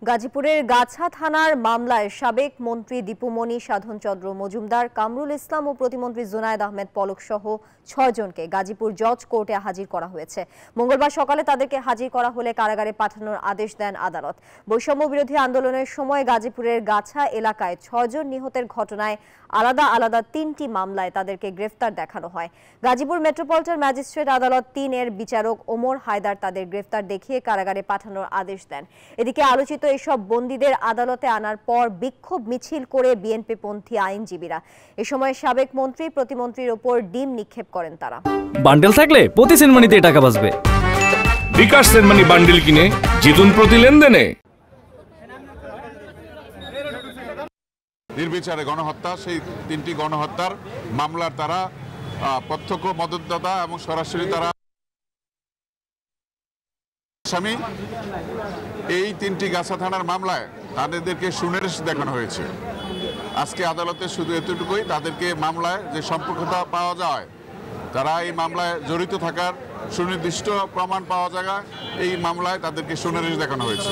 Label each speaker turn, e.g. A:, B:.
A: গাজীপুরের গাছা থানার মামলায় সাবেক মন্ত্রী দীপুমণি সাধনচন্দ্র মজুমদার, কামরুল ইসলাম ও প্রতিমন্ত্রী জুনায়েদ আহমেদ পলক সহ ৬ জনকে গাজীপুর জজ কোর্টে হাজির করা হয়েছে। মঙ্গলবার সকালে তাদেরকে হাজির করা হলে কারাগারে পাঠানোর আদেশ দেন আদালত। বৈষম্য বিরোধী আন্দোলনের সময় গাজীপুরের গাছা এলাকায় ৬ জন নিহতের ঘটনায় আলাদা আলাদা ৩টি মামলায় তাদেরকে গ্রেফতার দেখানো হয়। গাজীপুর মেট্রোপলিটন ম্যাজিস্ট্রেট আদালত ৩ এর বিচারক ওমর হায়দার তাদের গ্রেফতার দেখিয়ে কারাগারে পাঠানোর আদেশ দেন। এদিকে আলোচিত এসব বন্দীদের আদালতে আনার পর বিক্ষোভ মিছিল করে বিএনপিপন্থী আইনজীবীরা। এ সময় সাবেক মন্ত্রী প্রতিমন্ত্রীর ওপর ডিম নিক্ষেপ করেন তারা।
B: বান্ডেল থাকলে প্রতি সেনমানিতে টাকা বাঁচবে।
C: বিকাশ সেনমানি বান্ডেল কিনে জিতুন প্রতি লেনদেনে।
D: নির্বিচারে গণহত্যা, সেই ৩টি গণহত্যার মামলার তারা প্রত্যক্ষ মদতদাতা এবং সরাসরি তারা আসামি। এই ৩টি গাছা থানার মামলায় তাদেরকে সুনির্দেশ দেখানো হয়েছে। আজকে আদালতে শুধু এতটুকুই, তাদেরকে মামলায় যে সম্পৃক্ততা পাওয়া যায়, তারা এই মামলায় জড়িত থাকার সুনির্দিষ্ট প্রমাণ পাওয়া যায়, এই মামলায় তাদেরকে সুনির্দেশ দেখানো হয়েছে।